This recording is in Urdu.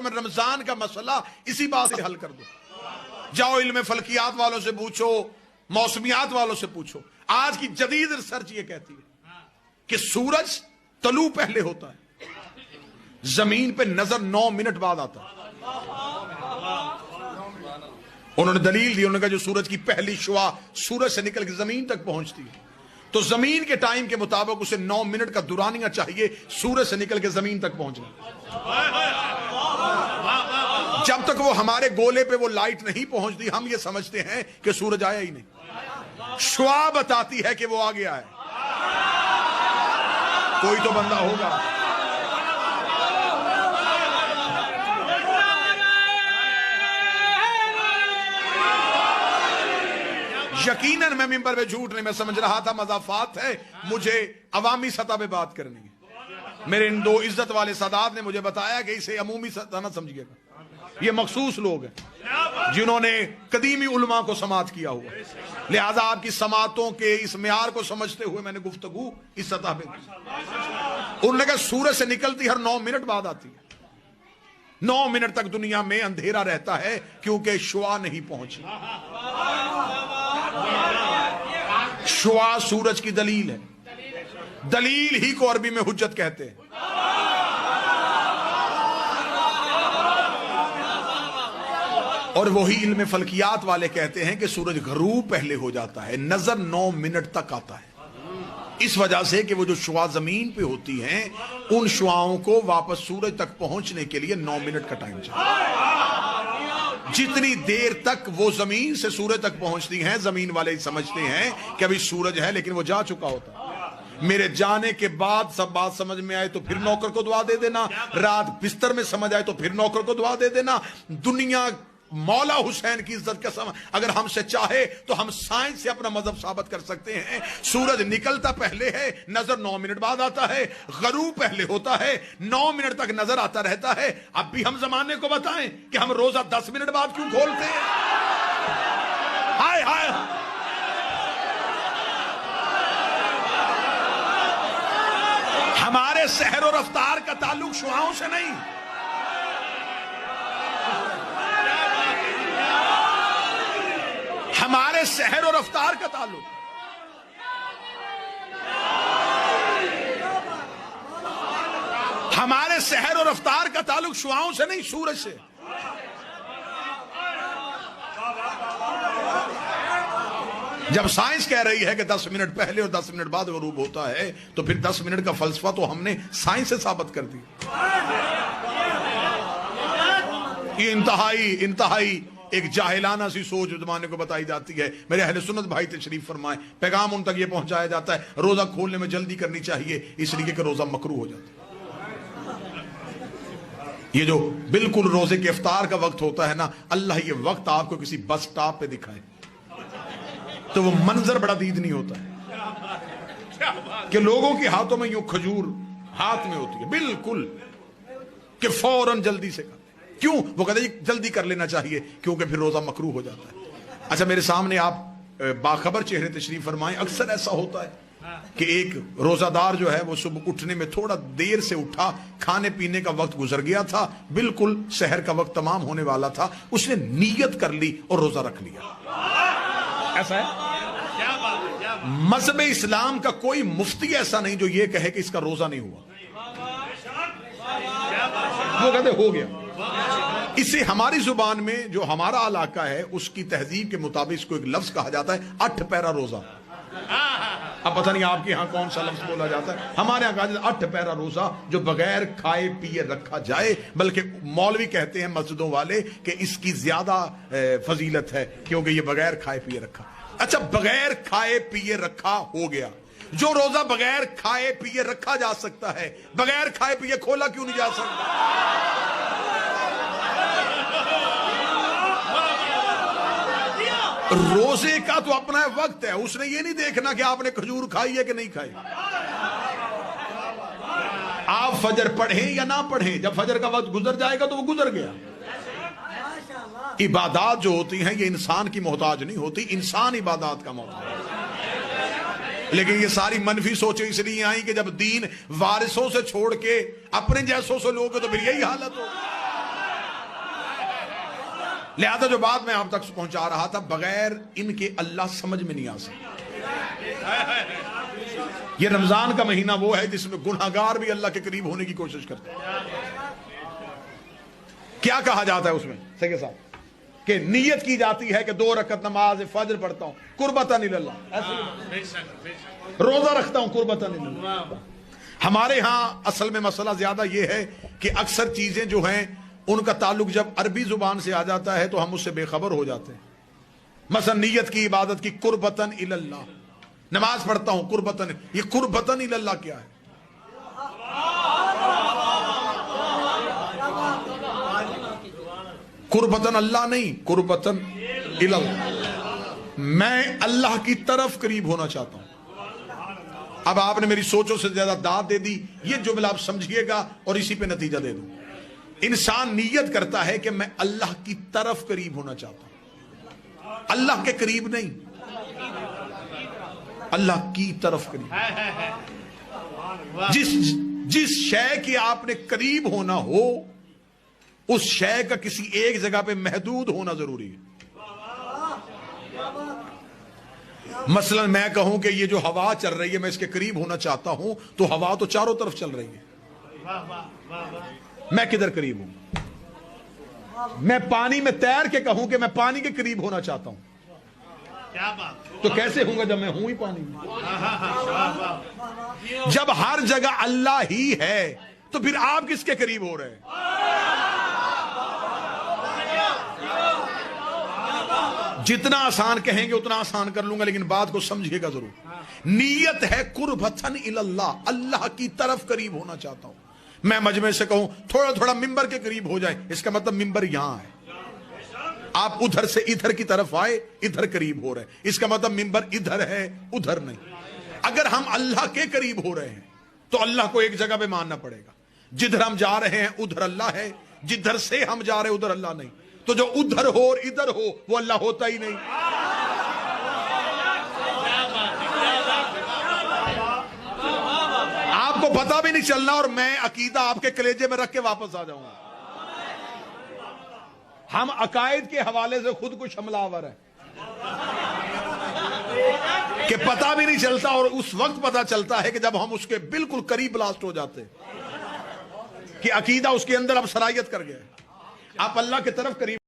میں رمضان کا مسئلہ اسی بات سے حل کر دو. جاؤ علم فلکیات والوں سے پوچھو, موسمیات والوں سے پوچھو. آج کی جدید ریسرچ یہ کہتی ہے کہ سورج طلوع پہلے ہوتا ہے, زمین پہ نظر 9 منٹ بعد آتا ہے. انہوں نے دلیل دی, انہوں نے کہا جو سورج کی پہلی شعاع سورج سے نکل کے زمین تک پہنچتی ہے تو زمین کے ٹائم کے مطابق اسے 9 منٹ کا دورانیہ چاہیے سورج سے نکل کے زمین تک پہنچنا. جب تک وہ ہمارے گولے پہ وہ لائٹ نہیں پہنچتی ہم یہ سمجھتے ہیں کہ سورج آیا ہی نہیں. شعاع بتاتی ہے کہ وہ آ گیا ہے. کوئی تو بندہ ہوگا. یقیناً میں ممبر پہ جھوٹ نہیں, میں سمجھ رہا تھا مضافات ہے, مجھے عوامی سطح پہ بات کرنی ہے. میرے ان 2 عزت والے سادات نے مجھے بتایا کہ اسے عمومی سطح نہ سمجھیے گا, یہ مخصوص لوگ ہیں جنہوں نے قدیمی علماء کو سماعت کیا ہوا, لہذا آپ کی سماعتوں کے اس معیار کو سمجھتے ہوئے میں نے گفتگو اس سطح پہ کی. انہوں نے کہا سورج سے نکلتی ہر 9 منٹ بعد آتی ہے. 9 منٹ تک دنیا میں اندھیرا رہتا ہے کیونکہ شعاع نہیں پہنچی. شعاع سورج کی دلیل ہے, دلیل ہی کو عربی میں حجت کہتے ہیں. اور وہی علم فلکیات والے کہتے ہیں کہ سورج غروب پہلے ہو جاتا ہے, نظر 9 منٹ تک آتا ہے. اس وجہ سے کہ وہ جو شعاع زمین پہ ہوتی ہیں ان شعاؤں کو واپس سورج تک پہنچنے کے لیے 9 منٹ کا ٹائم چاہیے. جتنی دیر تک وہ زمین سے سورج تک پہنچتی ہیں زمین والے سمجھتے ہیں کہ ابھی سورج ہے لیکن وہ جا چکا ہوتا ہے. میرے جانے کے بعد سب بات سمجھ میں آئے تو پھر نوکر کو دعا دے دینا, رات بستر میں سمجھ آئے تو پھر نوکر کو دعا دے دینا. دنیا مولا حسین کی عزت قسم اگر ہم سے چاہے تو ہم سائنس سے اپنا مذہب ثابت کر سکتے ہیں. سورج نکلتا پہلے ہے, نظر 9 منٹ بعد آتا ہے. غروب پہلے ہوتا ہے, 9 منٹ تک نظر آتا رہتا ہے. اب بھی ہم زمانے کو بتائیں کہ ہم روزہ 10 منٹ بعد کیوں کھولتے ہیں. ہائے ہائے, ہمارے سحر و رفتار کا تعلق شعاؤں سے نہیں. ہمارے سحر و رفتار کا تعلق ہمارے سحر و رفتار کا تعلق شعاؤں سے نہیں, سورج سے. جب سائنس کہہ رہی ہے کہ 10 منٹ پہلے اور 10 منٹ بعد غروب ہوتا ہے تو پھر 10 منٹ کا فلسفہ تو ہم نے سائنس سے ثابت کر دیا. یہ انتہائی ایک جاہلانہ سی سوچ زمانے کو بتائی جاتی ہے. میرے اہل سنت بھائی تشریف فرمائیں, پیغام ان تک یہ پہنچایا جاتا ہے روزہ کھولنے میں جلدی کرنی چاہیے اس لیے کہ روزہ مکروہ ہو جاتا ہے. یہ جو بالکل روزے کے افطار کا وقت ہوتا ہے نا, اللہ یہ وقت آپ کو کسی بس سٹاپ پہ دکھائے تو وہ منظر بڑا دید نہیں ہوتا ہے کہ لوگوں کے ہاتھوں میں یوں کھجور ہاتھ میں ہوتی ہے بالکل کہ فوراً جلدی سے کر. کیوں؟ وہ کہتے ہیں جلدی کر لینا چاہیے کیونکہ پھر روزہ مکروہ ہو جاتا ہے. اچھا میرے سامنے آپ باخبر چہرے تشریف فرمائیں. اکثر ایسا ہوتا ہے کہ ایک روزہ دار جو ہے وہ صبح اٹھنے میں تھوڑا دیر سے اٹھا, کھانے پینے کا وقت گزر گیا تھا, بالکل سحر کا وقت تمام ہونے والا تھا, اس نے نیت کر لی اور روزہ رکھ لیا. ایسا ہے مذہب اسلام کا کوئی مفتی ایسا نہیں جو یہ کہے کہ اس کا روزہ نہیں ہوا. وہ کہتے ہو گیا. اسے ہماری زبان میں جو ہمارا علاقہ ہے اس کی تہذیب کے مطابق اس کو ایک لفظ کہا جاتا ہے 8 پیرا روزہ. اب پتہ نہیں آپ کے ہاں کون سا لفظ بولا جاتا ہے, ہمارے ہاں کہا جاتا ہے 8 پیرا روزہ جو بغیر کھائے پیے رکھا جائے, بلکہ مولوی کہتے ہیں مسجدوں والے کہ اس کی زیادہ فضیلت ہے کیونکہ یہ بغیر کھائے پیے رکھا. اچھا بغیر کھائے پیے رکھا ہو گیا, جو روزہ بغیر کھائے پیے رکھا جا سکتا ہے بغیر کھائے پیے کھولا کیوں نہیں جا سکتا؟ روزے کا تو اپنا وقت ہے, اس نے یہ نہیں دیکھنا کہ آپ نے کھجور کھائی ہے کہ نہیں کھائی. آپ فجر پڑھیں یا نہ پڑھیں, جب فجر کا وقت گزر جائے گا تو وہ گزر گیا. عبادات جو ہوتی ہیں یہ انسان کی محتاج نہیں ہوتی, انسان عبادات کا محتاج ہے. لیکن یہ ساری منفی سوچیں اس لیے آئیں کہ جب دین وارثوں سے چھوڑ کے اپنے جیسوں سے لوگ تو پھر یہی حالت ہو. لہذا جو بات میں آپ تک پہنچا رہا تھا، بغیر ان کے اللہ سمجھ میں نہیں آ سکتا۔ یہ رمضان کا مہینہ وہ ہے جس میں گناہگار بھی اللہ کے قریب ہونے کی کوشش کرتے ہیں۔ کیا کہا جاتا ہے اس میں سیکھے صاحب کہ نیت کی جاتی ہے کہ 2 رکعت نماز فجر پڑھتا ہوں قربتاً اللہ، روزہ رکھتا ہوں قربتاً اللہ۔ ہمارے ہاں اصل میں مسئلہ زیادہ یہ ہے کہ اکثر چیزیں جو ہیں ان کا تعلق جب عربی زبان سے آ جاتا ہے تو ہم اس سے بے خبر ہو جاتے ہیں۔ مثلا نیت کی عبادت کی قربتاً اللہ، نماز پڑھتا ہوں قربتاً، یہ قربتاً اللہ کیا ہے؟ قربتاً اللہ نہیں، قربتاً اللہ، میں اللہ کی طرف قریب ہونا چاہتا ہوں۔ اب آپ نے میری سوچوں سے زیادہ داد دے دی، یہ جملہ آپ سمجھیے گا اور اسی پہ نتیجہ دے دوں۔ انسان نیت کرتا ہے کہ میں اللہ کی طرف قریب ہونا چاہتا ہوں، اللہ کے قریب نہیں، اللہ کی طرف قریب۔ جس شے کے آپ نے قریب ہونا ہو اس شے کا کسی ایک جگہ پہ محدود ہونا ضروری ہے۔ مثلا میں کہوں کہ یہ جو ہوا چل رہی ہے میں اس کے قریب ہونا چاہتا ہوں تو ہوا تو چاروں طرف چل رہی ہے، میں کدھر قریب ہوں؟ میں پانی میں تیر کے کہوں کہ میں پانی کے قریب ہونا چاہتا ہوں تو کیسے ہوں گا جب میں ہوں ہی پانی میں؟ جب ہر جگہ اللہ ہی ہے تو پھر آپ کس کے قریب ہو رہے ہیں؟ جتنا آسان کہیں گے اتنا آسان کر لوں گا، لیکن بات کو سمجھیے گا ضرور۔ نیت ہے قربتاً اللہ، اللہ کی طرف قریب ہونا چاہتا ہوں۔ میں مجمع سے کہوں تھوڑا تھوڑا ممبر کے قریب ہو جائے، اس کا مطلب ممبر یہاں ہے۔ آپ ادھر سے ادھر کی طرف آئے، ادھر قریب ہو رہے ہیں، اس کا مطلب ممبر ادھر ہے ادھر نہیں۔ اگر ہم اللہ کے قریب ہو رہے ہیں تو اللہ کو ایک جگہ پہ ماننا پڑے گا۔ جدھر ہم جا رہے ہیں ادھر اللہ ہے، جدھر سے ہم جا رہے ہیں ادھر اللہ نہیں۔ تو جو ادھر ہو اور ادھر ہو وہ اللہ ہوتا ہی نہیں۔ آپ کو پتہ بھی نہیں چلنا اور میں عقیدہ آپ کے کلیجے میں رکھ کے واپس آ جاؤں گا۔ ہم عقائد کے حوالے سے خود کچھ حملہ آور ہے کہ پتہ بھی نہیں چلتا، اور اس وقت پتہ چلتا ہے کہ جب ہم اس کے بالکل قریب بلاسٹ ہو جاتے کہ عقیدہ اس کے اندر اب صلاحیت کر گیا، آپ اللہ کی طرف قریب